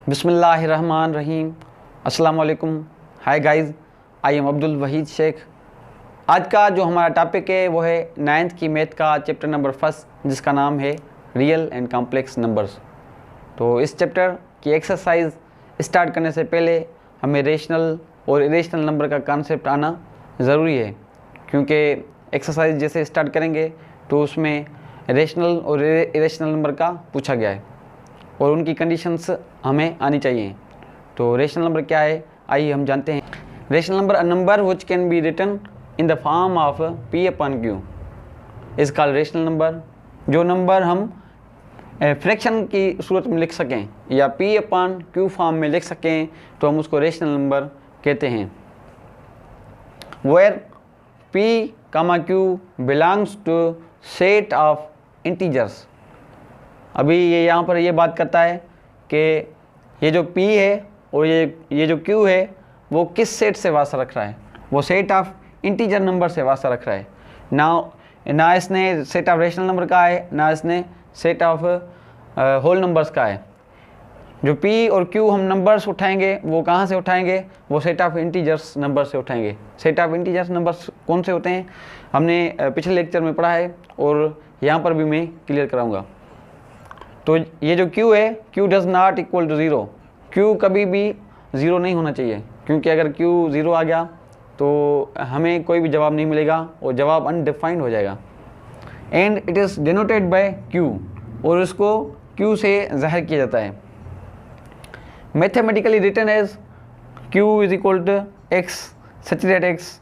बिस्मिल्लाहिर्रहमानिर्रहीम। अस्सलाम वालेकुम। Hi guys, I am Abdul Waheed Shaikh. आज का जो हमारा टॉपिक है वो है 9th की मैथ का चैप्टर नंबर 1 जिसका नाम है रियल एंड कॉम्प्लेक्स नंबर्स। तो इस चैप्टर की एक्सरसाइज स्टार्ट करने से पहले हमें रेशनल और इरेशनल नंबर का कॉन्सेप्ट आना ज़रूरी है, क्योंकि एक्सरसाइज जैसे स्टार्ट करेंगे तो उसमें रेशनल और इरेशनल नंबर का पूछा गया है और उनकी कंडीशंस हमें आनी चाहिए। तो रेशनल नंबर क्या है, आइए हम जानते हैं। Rational number, a number which can be written in the form of P upon Q is called rational number. जो नंबर हम फ्रैक्शन की सूरत में लिख सकें या P अपॉन Q फॉर्म में लिख सकें तो हम उसको रेशनल नंबर कहते हैं। Where P, Q belongs to set of integers. अभी ये यहाँ पर ये बात करता है कि ये जो P है और ये जो Q है वो किस सेट से वास्ता रख रहा है। वो सेट ऑफ इंटीजर नंबर से वास्ता रख रहा है। ना इसने सेट ऑफ रेशनल नंबर का है, ना इसने सेट ऑफ होल नंबर्स का है। जो P और Q हम नंबर्स उठाएंगे वो कहाँ से उठाएंगे, वो सेट ऑफ इंटीजर्स नंबर से उठाएंगे। सेट ऑफ इंटीजर्स नंबर्स कौन से होते हैं हमने पिछले लेक्चर में पढ़ा है और यहाँ पर भी मैं क्लियर कराऊंगा। तो ये जो Q है, Q does not equal to zero. Q कभी भी ज़ीरो नहीं होना चाहिए, क्योंकि अगर Q ज़ीरो आ गया तो हमें कोई भी जवाब नहीं मिलेगा और जवाब अनडिफाइंड हो जाएगा। And it is denoted by Q, और उसको Q से ज़ाहिर किया जाता है। Mathematically written as Q is equal to X such that X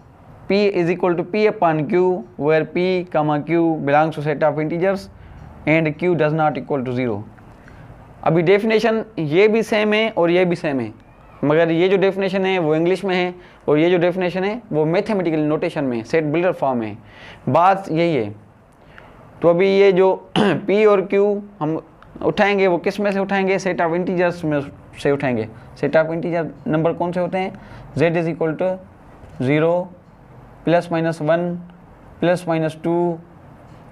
P is equal to P upon Q where P, Q belongs to set of integers and Q does not equal to zero. अभी definition ये भी same है और ये भी same है, मगर ये जो डेफिनेशन है वो इंग्लिश में है और ये जो डेफिनेशन है वो मैथमेटिकल नोटेशन में सेट बिल्डर फॉर्म है। बात यही है। तो अभी ये जो P और Q हम उठाएंगे वो किस में से उठाएंगे, सेट ऑफ इंटीजर्स में से उठाएंगे। सेट ऑफ इंटीजर नंबर कौन से होते हैं, Z is equal to 0 plus minus 1 plus minus 2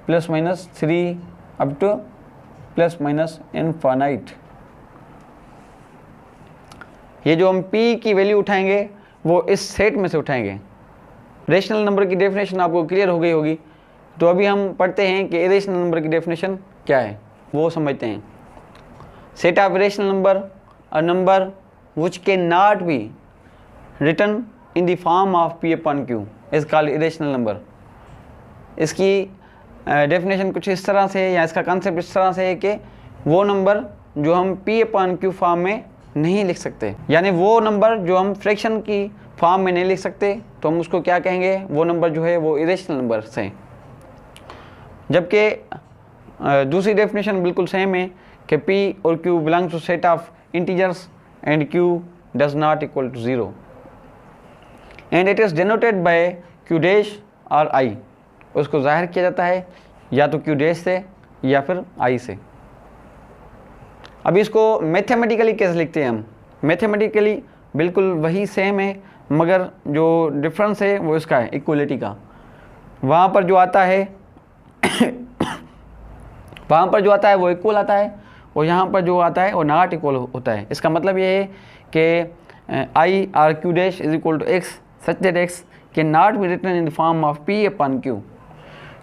plus minus 3 up to plus minus infinite. ये जो हम P की वैल्यू उठाएंगे वो इस सेट में से उठाएंगे। रेशनल नंबर की डेफिनेशन आपको क्लियर हो गई होगी। तो अभी हम पढ़ते हैं कि इरेशनल नंबर की डेफिनेशन क्या है, वो समझते हैं। Set of irrational number, a number which can not be written in the form of P upon Q is called irrational number. इसकी डेफिनेशन कुछ इस तरह से या इसका कंसेप्ट इस तरह से है कि वो नंबर जो हम P अपॉन Q फॉर्म में नहीं लिख सकते, यानी वो नंबर जो हम फ्रैक्शन की फॉर्म में नहीं लिख सकते तो हम उसको क्या कहेंगे, वो नंबर जो है वो इरेशनल नंबर्स हैं। जबकि दूसरी डेफिनेशन बिल्कुल सेम है कि P और Q belongs to set of integers and Q does not equal to zero and it is denoted by Q dash और I। उसको जाहिर किया जाता है या तो Q डैश से या फिर I से। अब इसको मैथमेटिकली कैसे लिखते हैं हम, मैथमेटिकली बिल्कुल वही सेम है, मगर जो डिफरेंस है वो इसका है इक्वलिटी का। वहाँ पर जो आता है वहाँ पर जो आता है वो इक्वल आता है और यहाँ पर जो आता है वो नॉट इक्वल होता है। इसका मतलब ये है कि I और Q dash is equal to X such that X can not be written in the form of P upon Q,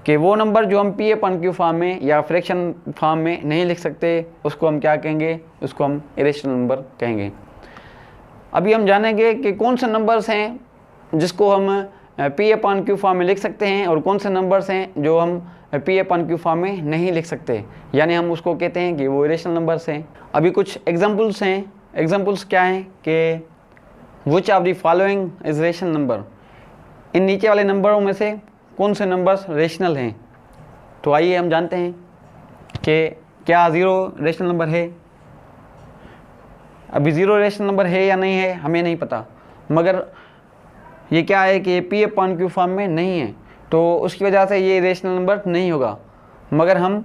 कि वो नंबर जो हम P अपॉन Q फॉर्म में या फ्रैक्शन फॉर्म में नहीं लिख सकते उसको हम क्या कहेंगे, उसको हम इरेशनल नंबर कहेंगे। अभी हम जानेंगे कि कौन से नंबर्स हैं जिसको हम P अपॉन Q फॉर्म में लिख सकते हैं और कौन से नंबर्स हैं जो हम P अपॉन Q फॉर्म में नहीं लिख सकते, यानी हम उसको कहते हैं कि वो इरेशनल नंबर्स हैं। अभी कुछ एग्जांपल्स हैं। एग्जांपल्स क्या हैं कि which of the following is rational number. इन नीचे वाले नंबरों में से कौन से नंबर्स रेशनल हैं। तो आइए हम जानते हैं कि क्या 0 रेशनल नंबर है। अभी 0 रेशनल नंबर है या नहीं है हमें नहीं पता, मगर ये क्या है कि P अपॉन Q फॉर्म में नहीं है तो उसकी वजह से ये रेशनल नंबर नहीं होगा। मगर हम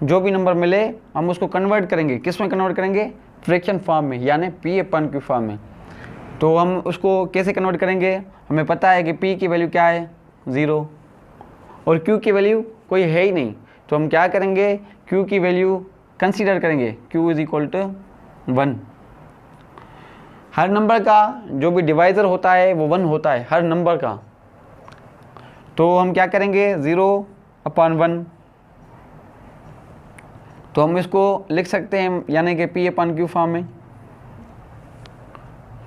जो भी नंबर मिले हम उसको कन्वर्ट करेंगे, किस में कन्वर्ट करेंगे, फ्रैक्शन फॉर्म में, यानी P अपॉन Q फॉर्म में। तो हम उसको कैसे कन्वर्ट करेंगे, हमें पता है कि P की वैल्यू क्या है 0 और Q की वैल्यू कोई है ही नहीं। तो हम क्या करेंगे, Q की वैल्यू कंसीडर करेंगे, Q इज इक्वल टू 1। हर नंबर का जो भी डिवाइज़र होता है वो 1 होता है, हर नंबर का। तो हम क्या करेंगे, 0/1, तो हम इसको लिख सकते हैं यानी कि P/Q फॉर्म में।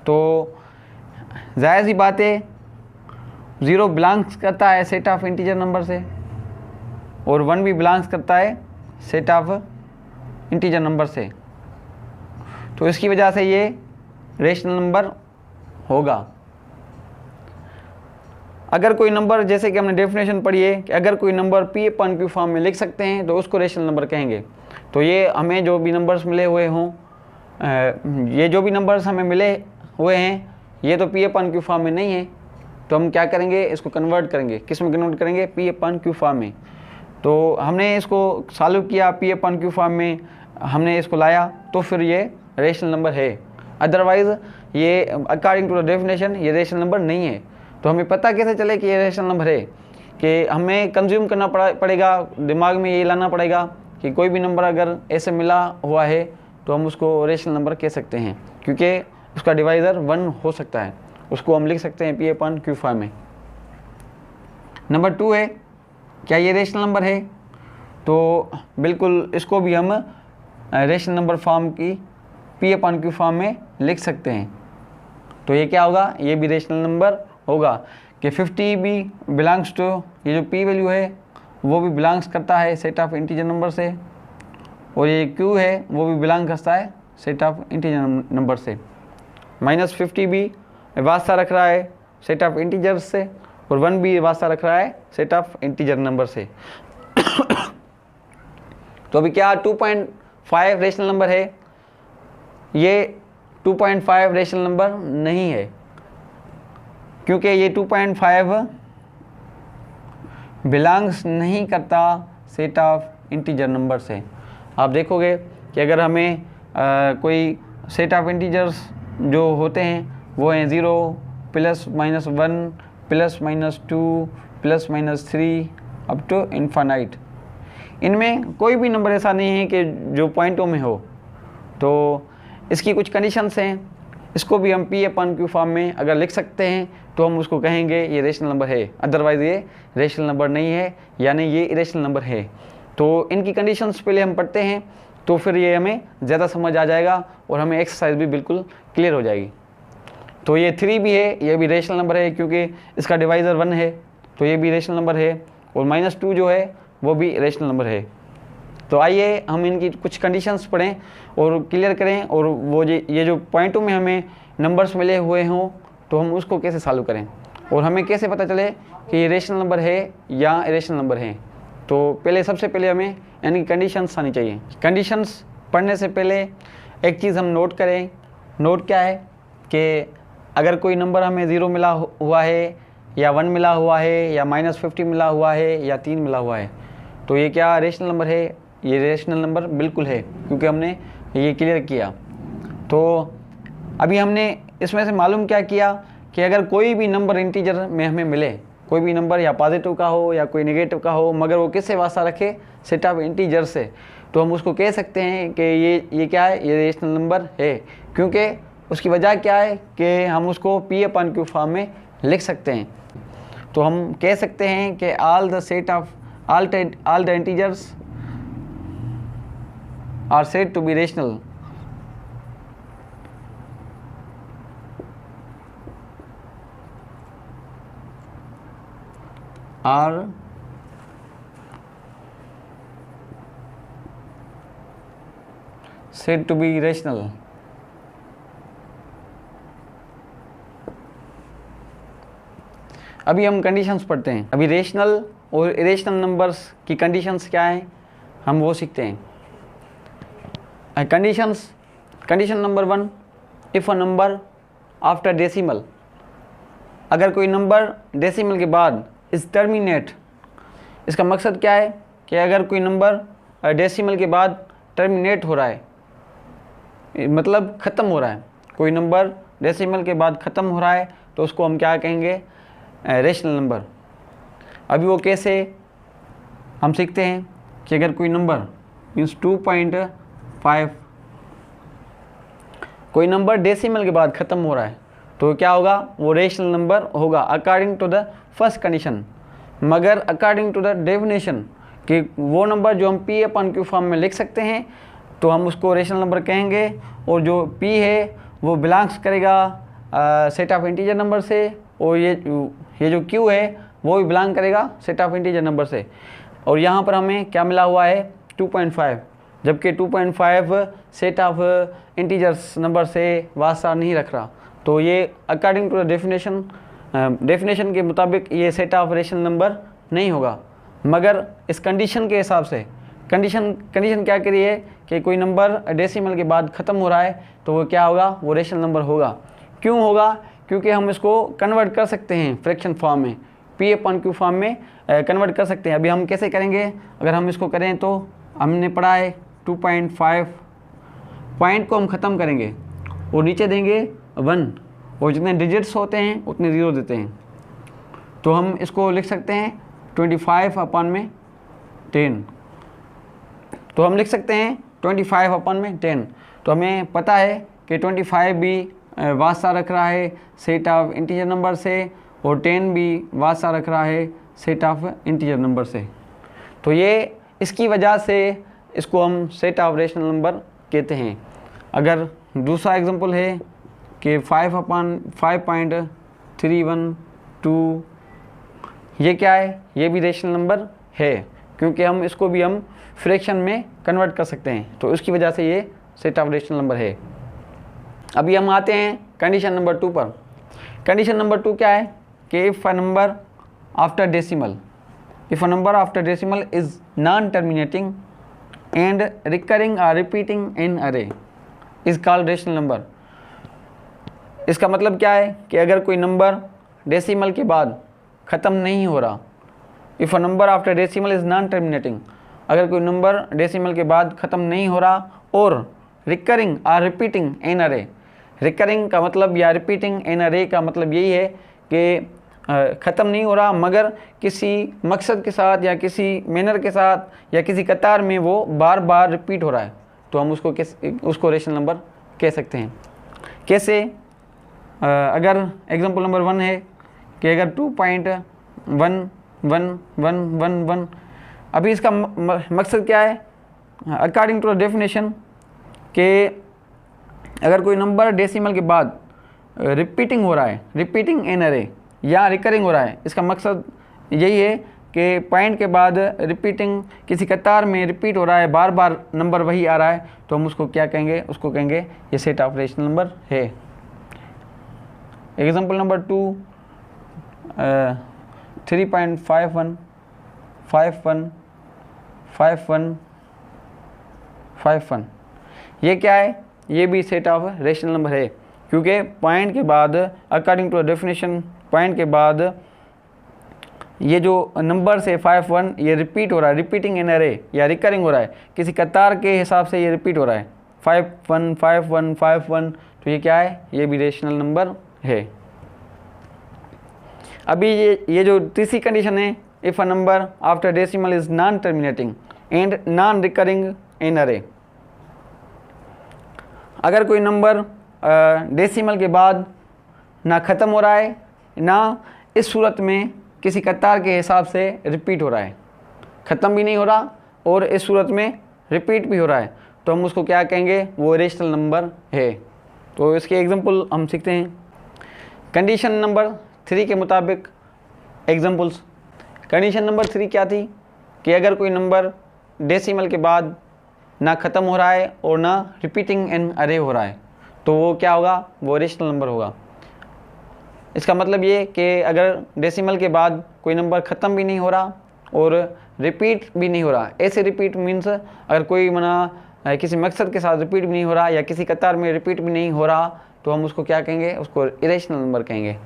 तो जाहिर सी बात है 0 बिलोंग्स करता है सेट ऑफ इंटीजर नंबर से और 1 भी बिलोंग्स करता है सेट ऑफ इंटीजर नंबर से। तो इसकी वजह से ये रेशनल नंबर होगा। अगर कोई नंबर, जैसे कि हमने डेफिनेशन पढ़ी है कि अगर कोई नंबर P/Q फॉर्म में लिख सकते हैं तो उसको रेशनल नंबर कहेंगे। तो ये हमें जो भी नंबर्स मिले हुए हों, ये जो भी नंबर्स हमें मिले हुए हैं ये तो P/Q फॉर्म में नहीं है, तो हम क्या करेंगे, इसको कन्वर्ट करेंगे। किस में कन्वर्ट करेंगे, P/Q फॉर्म में। तो हमने इसको सॉल्व किया P/Q फॉर्म में, हमने इसको लाया तो फिर ये रेशनल नंबर है। अदरवाइज़ ये अकॉर्डिंग टू द डेफिनेशन ये रेशनल नंबर नहीं है। तो हमें पता कैसे चले कि ये रेशनल नंबर है, कि हमें कंज्यूम करना पड़ेगा, दिमाग में ये लाना पड़ेगा कि कोई भी नंबर अगर ऐसे मिला हुआ है तो हम उसको रेशनल नंबर कह सकते हैं, क्योंकि उसका डिवाइज़र 1 हो सकता है, उसको हम लिख सकते हैं P/Q फॉर्म में। नंबर 2 है, क्या ये रेशनल नंबर है? तो बिल्कुल इसको भी हम रेशनल नंबर फॉर्म की P/Q फॉर्म में लिख सकते हैं। तो ये क्या होगा, ये भी रेशनल नंबर होगा कि 50 भी बिलोंग्स टू, ये जो P वैल्यू है वो भी बिलोंग्स करता है सेट ऑफ इंटीजर नंबर से, और ये Q है वो भी बिलोंग करता है सेट ऑफ इंटीजर नंबर से। -50 भी वास्ता रख रहा है सेट ऑफ इंटीजर से, और 1 भी वास्ता रख रहा है सेट ऑफ इंटीजर नंबर से। तो अभी क्या 2.5 रेशनल नंबर है? ये 2.5 रेशनल नंबर नहीं है, क्योंकि ये 2.5 बिलोंग्स नहीं करता सेट ऑफ इंटीजर नंबर से। आप देखोगे कि अगर हमें कोई सेट ऑफ इंटीजर्स जो होते हैं वो हैं 0 +-1 +-2 +-3 अप टू इन्फानाइट। इनमें कोई भी नंबर ऐसा नहीं है कि जो पॉइंटों में हो। तो इसकी कुछ कंडीशंस हैं, इसको भी हम P/Q फॉर्म में अगर लिख सकते हैं तो हम उसको कहेंगे ये रेशनल नंबर है, अदरवाइज़ ये रेशनल नंबर नहीं है, यानी ये इरेशनल नंबर है। तो इनकी कंडीशंस पहले हम पढ़ते हैं तो फिर ये हमें ज़्यादा समझ आ जाएगा और हमें एक्सरसाइज भी बिल्कुल क्लियर हो जाएगी। तो ये 3 भी है, ये भी रेशनल नंबर है क्योंकि इसका डिवाइज़र 1 है, तो ये भी रेशनल नंबर है, और -2 जो है वो भी रेशनल नंबर है। तो आइए हम इनकी कुछ कंडीशंस पढ़ें और क्लियर करें, और वो ये जो पॉइंटों में हमें नंबर्स मिले हुए हों तो हम उसको कैसे सॉल्व करें, और हमें कैसे पता चले कि ये रेशनल नंबर है या इरेशनल नंबर है। तो सबसे पहले हमें यानी कंडीशंस आनी चाहिए। कंडीशंस पढ़ने से पहले एक चीज़ हम नोट करें। नोट क्या है कि अगर कोई नंबर हमें 0 मिला हुआ है या 1 मिला हुआ है या -50 मिला हुआ है या 3 मिला हुआ है, तो ये क्या रेशनल नंबर है? ये रेशनल नंबर बिल्कुल है, क्योंकि हमने ये क्लियर किया। तो अभी हमने इसमें से मालूम क्या किया कि अगर कोई भी नंबर इंटीजर में हमें मिले, कोई भी नंबर या पॉजिटिव का हो या कोई नेगेटिव का हो, मगर वो किससे वास्ता रखे, सेट ऑफ इंटीजर से, तो हम उसको कह सकते हैं कि ये क्या है, ये रेशनल नंबर है। क्योंकि उसकी वजह क्या है कि हम उसको P/Q फॉर्म में लिख सकते हैं। तो हम कह सकते हैं कि all the integers are said to be rational. are said to be rational। अभी हम कंडीशंस पढ़ते हैं। अभी रेशनल और इरेशनल नंबर्स की कंडीशंस क्या हैं हम वो सीखते हैं। Condition number 1, if a number after decimal, अगर कोई नंबर डेसिमल के बाद इस टर्मिनेट, इसका मकसद क्या है कि अगर कोई नंबर डेसिमल के बाद टर्मिनेट हो रहा है, मतलब ख़त्म हो रहा है, कोई नंबर डेसिमल के बाद ख़त्म हो रहा है तो उसको हम क्या कहेंगे, रेशनल नंबर। अभी वो कैसे हम सीखते हैं कि अगर कोई नंबर मीन्स 2.5 कोई नंबर डेसिमल के बाद ख़त्म हो रहा है तो क्या होगा, वो रेशनल नंबर होगा according to the first condition. मगर अकॉर्डिंग टू द डेफिनेशन कि वो नंबर जो हम पी अपन क्यू फॉर्म में लिख सकते हैं तो हम उसको रेशनल नंबर कहेंगे, और जो पी है वो बिलोंग्स करेगा सेट ऑफ इंटीजर नंबर से, और ये जो क्यू है वो भी बिलोंग करेगा सेट ऑफ इंटीजर नंबर से। और यहाँ पर हमें क्या मिला हुआ है 2.5, जबकि 2.5 सेट ऑफ इंटीजर्स नंबर से वास्ता नहीं रख रहा, तो ये अकॉर्डिंग टू द डेफिनेशन के मुताबिक ये सेट ऑफ रेशनल नंबर नहीं होगा। मगर इस कंडीशन के हिसाब से कंडीशन क्या कह रही है कि कोई नंबर डेसिमल के बाद ख़त्म हो रहा है तो वो क्या होगा, वो रेशनल नंबर होगा। क्यों होगा, क्योंकि हम इसको कन्वर्ट कर सकते हैं फ्रैक्शन फॉर्म में, पी अपॉन क्यू फॉर्म में कन्वर्ट कर सकते हैं। अभी हम कैसे करेंगे, अगर हम इसको करें तो हमने पढ़ा है 2.5 पॉइंट को हम ख़त्म करेंगे और नीचे देंगे 1, और जितने डिजिट्स होते हैं उतने ज़ीरो देते हैं, तो हम इसको लिख सकते हैं 25 अपॉन में 10। तो हम लिख सकते हैं 25 अपॉन में 10। तो हमें पता है कि 25 भी वास्ता रख रहा है सेट ऑफ इंटीजर नंबर से, और 10 भी वास्ता रख रहा है सेट ऑफ इंटीजर नंबर से। तो ये इसकी वजह से इसको हम सेट ऑफ रेशनल नंबर कहते हैं। अगर दूसरा एग्जांपल है कि 5 अपॉन 5.312, ये क्या है, ये भी रेशनल नंबर है क्योंकि हम इसको भी हम फ्रैक्शन में कन्वर्ट कर सकते हैं, तो उसकी वजह से ये सेट ऑफ रेशनल नंबर है। अभी हम आते हैं कंडीशन नंबर 2 पर। कंडीशन नंबर 2 क्या है कि if a number after decimal is non terminating and recurring और रिपीटिंग इन अरे इज़ कॉल्ड रेशनल नंबर। इसका मतलब क्या है कि अगर कोई नंबर डेसिमल के बाद ख़त्म नहीं हो रहा, if a number after decimal is non terminating, अगर कोई नंबर डेसिमल के बाद ख़त्म नहीं हो रहा और रिकरिंग और रिपीटिंग इन अरे, रिकरिंग का मतलब या रिपीटिंग इन अरे का मतलब यही है कि ख़त्म नहीं हो रहा मगर किसी मकसद के साथ या किसी मैनर के साथ या किसी कतार में वो बार बार रिपीट हो रहा है, तो हम उसको रेशनल नंबर कह सकते हैं। कैसे, अगर एग्जांपल नंबर 1 है कि अगर 2.11111, अभी इसका मकसद क्या है अकॉर्डिंग टू द डेफिनेशन कि अगर कोई नंबर डेसिमल के बाद रिपीटिंग हो रहा है, रिपीटिंग इन अरे या रिकरिंग हो रहा है, इसका मकसद यही है कि पॉइंट के बाद रिपीटिंग किसी कतार में रिपीट हो रहा है, बार बार नंबर वही आ रहा है, तो हम उसको क्या कहेंगे, उसको कहेंगे ये सेट ऑफ रेशनल नंबर है। एग्जांपल नंबर 2 3.51 51 51 51, ये क्या है, ये भी सेट ऑफ रेशनल नंबर है क्योंकि पॉइंट के बाद अकॉर्डिंग टू डेफिनेशन पॉइंट के बाद ये जो नंबर से 51 ये रिपीट हो रहा है, रिपीटिंग इन अरे या रिकरिंग हो रहा है, किसी कतार के हिसाब से ये रिपीट हो रहा है 51 51 51, तो ये क्या है, ये भी रेशनल नंबर है। अभी ये जो तीसरी कंडीशन है, if a number after decimal is non terminating and non recurring in अरे, अगर कोई नंबर डेसिमल के बाद ना ख़त्म हो रहा है ना इस सूरत में किसी कतार के हिसाब से रिपीट हो रहा है, ख़त्म भी नहीं हो रहा और इस सूरत में रिपीट भी हो रहा है, तो हम उसको क्या कहेंगे, वो रेशनल नंबर है। तो इसके एग्जांपल हम सीखते हैं। कंडीशन नंबर 3 के मुताबिक एग्जांपल्स। कंडीशन नंबर 3 क्या थी कि अगर कोई नंबर डेसिमल के बाद ना ख़त्म हो रहा है और ना रिपीटिंग इन अरे हो रहा है, तो वो क्या होगा, वो रेशनल नंबर होगा। इसका मतलब ये कि अगर डेसिमल के बाद कोई नंबर ख़त्म भी नहीं हो रहा और रिपीट भी नहीं हो रहा, ऐसे रिपीट मीन्स अगर कोई मना किसी मकसद के साथ रिपीट भी नहीं हो रहा या किसी कतार में रिपीट भी नहीं हो रहा, तो हम उसको क्या कहेंगे, उसको इरेशनल नंबर कहेंगे।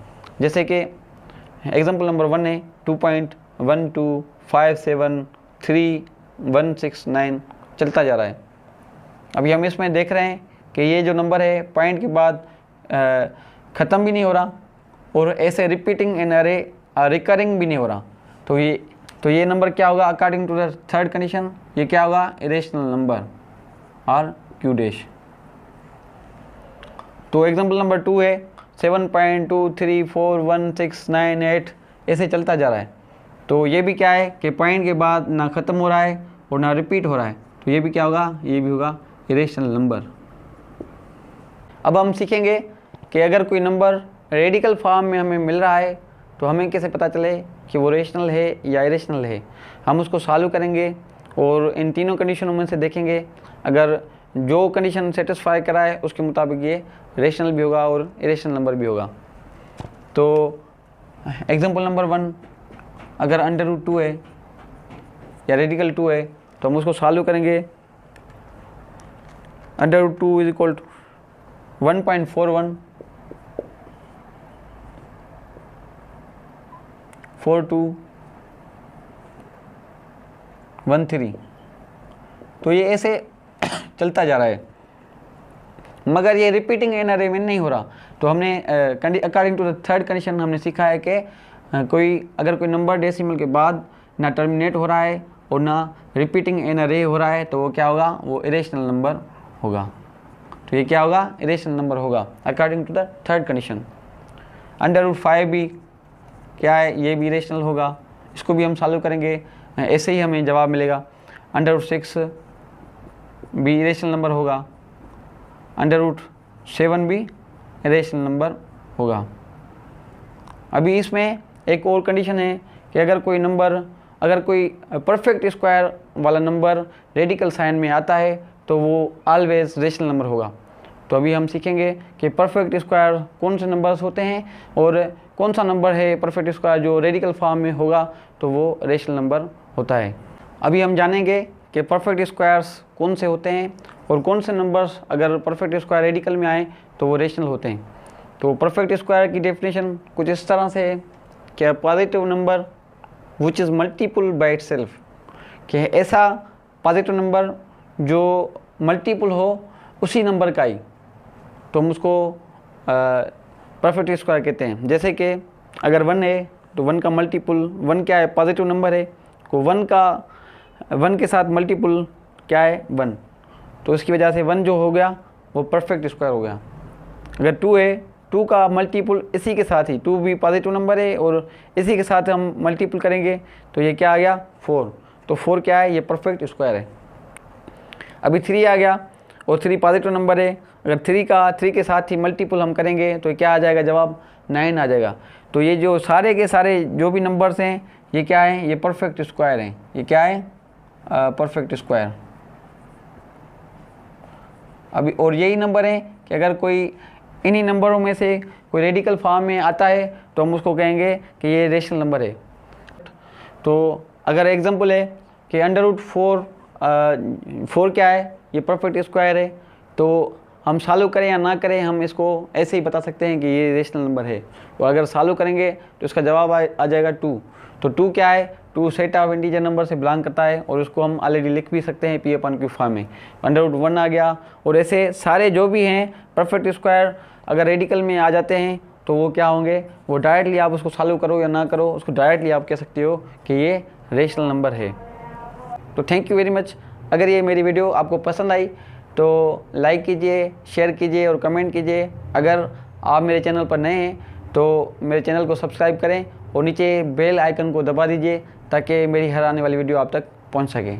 जैसे कि एग्जांपल नंबर 1 है 2.12573169 चलता जा रहा है। अभी हम इसमें देख रहे हैं कि ये जो नंबर है पॉइंट के बाद ख़त्म भी नहीं हो रहा और ऐसे रिपीटिंग इन अरे रिकरिंग भी नहीं हो रहा, तो ये नंबर क्या होगा according to the third condition, ये क्या होगा, इरेशनल नंबर और क्यू डैश। तो एग्जाम्पल नंबर 2 है 7.2341698, ऐसे चलता जा रहा है। तो ये भी क्या है कि पॉइंट के बाद ना ख़त्म हो रहा है और ना रिपीट हो रहा है, तो ये भी क्या होगा, ये भी होगा इरेशनल नंबर। अब हम सीखेंगे कि अगर कोई नंबर रेडिकल फॉर्म में हमें मिल रहा है तो हमें कैसे पता चले कि वो रेशनल है या इरेशनल है। हम उसको सॉल्व करेंगे और इन तीनों कंडीशनों में से देखेंगे, अगर जो कंडीशन सेटिस्फाई कराए उसके मुताबिक ये रेशनल भी होगा और इरेशनल नंबर भी होगा। तो एग्जांपल नंबर 1, अगर √2 है या रेडिकल 2 है तो हम उसको सॉल्व करेंगे। √2 इज इक्वल टू 1.41 4213। तो ये ऐसे चलता जा रहा है, मगर ये रिपीटिंग इन अरे में नहीं हो रहा। तो हमने according to the third condition हमने सीखा है कि अगर कोई नंबर डेसिमल के बाद ना टर्मिनेट हो रहा है और ना रिपीटिंग इन अरे हो रहा है तो वो क्या होगा, वो इरेशनल नंबर होगा। तो ये क्या होगा, इरेशनल नंबर होगा according to the third condition. √5 भी क्या है, ये भी इरेशनल होगा, इसको भी हम सॉल्व करेंगे, ऐसे ही हमें जवाब मिलेगा। √6 भी इरेशनल नंबर होगा, √7 भी इरेशनल नंबर होगा। अभी इसमें एक और कंडीशन है कि अगर कोई परफेक्ट स्क्वायर वाला नंबर रेडिकल साइन में आता है तो वो ऑलवेज रेशनल नंबर होगा। तो अभी हम सीखेंगे कि परफेक्ट स्क्वायर कौन से नंबर्स होते हैं और कौन सा नंबर है परफेक्ट स्क्वायर जो रेडिकल फॉर्म में होगा तो वो रेशनल नंबर होता है। अभी हम जानेंगे कि परफेक्ट स्क्वायर्स कौन से होते हैं और कौन से नंबर्स अगर परफेक्ट स्क्वायर रेडिकल में आए तो वो रेशनल होते हैं। तो परफेक्ट स्क्वायर की डेफिनेशन कुछ इस तरह से है कि positive number which is multiple by itself, कि ऐसा पॉजिटिव नंबर जो मल्टीपल हो उसी नंबर का ही, तो हम उसको परफेक्ट स्क्वायर कहते हैं। जैसे कि अगर 1 है तो 1 का मल्टीपल, 1 क्या है, पॉजिटिव नंबर है, को 1 के साथ मल्टीपल क्या है, 1, तो इसकी वजह से 1 जो हो गया वो परफेक्ट स्क्वायर हो गया। अगर 2 है, 2 का मल्टीपल इसी के साथ ही, 2 भी पॉजिटिव नंबर है और इसी के साथ हम मल्टीपल करेंगे तो ये क्या आ गया, 4, तो 4 क्या है, ये परफेक्ट स्क्वायर है। अभी 3 आ गया और 3 पॉजिटिव नंबर है, अगर 3 के साथ ही मल्टीपल हम करेंगे तो क्या आ जाएगा, जवाब 9 आ जाएगा। तो ये जो सारे के सारे जो भी नंबर्स हैं ये क्या है, ये परफेक्ट स्क्वायर हैं। ये क्या है, परफेक्ट स्क्वायर। अभी और यही नंबर है कि अगर कोई इन्हीं नंबरों में से कोई रेडिकल फॉर्म में आता है तो हम उसको कहेंगे कि ये रेशनल नंबर है। तो अगर एग्जांपल है कि √4 क्या है, ये परफेक्ट स्क्वायर है, तो हम सॉल्व करें या ना करें हम इसको ऐसे ही बता सकते हैं कि ये रेशनल नंबर है। और अगर सॉल्व करेंगे तो इसका जवाब आ जाएगा 2। तो 2 क्या है, 2 सेट ऑफ इंटीजर नंबर से बिलोंग करता है और उसको हम ऑलरेडी लिख भी सकते हैं P/Q फॉर्म में। √1 आ गया और ऐसे सारे जो भी हैं परफेक्ट स्क्वायर अगर रेडिकल में आ जाते हैं तो वो क्या होंगे, वो डायरेक्टली आप उसको सॉल्व करो या ना करो उसको डायरेक्टली आप कह सकते हो कि ये रेशनल नंबर है। तो थैंक यू वेरी मच। अगर ये मेरी वीडियो आपको पसंद आई तो लाइक कीजिए, शेयर कीजिए और कमेंट कीजिए। अगर आप मेरे चैनल पर नए हैं तो मेरे चैनल को सब्सक्राइब करें और नीचे बेल आइकन को दबा दीजिए ताकि मेरी हर आने वाली वीडियो आप तक पहुंच सके।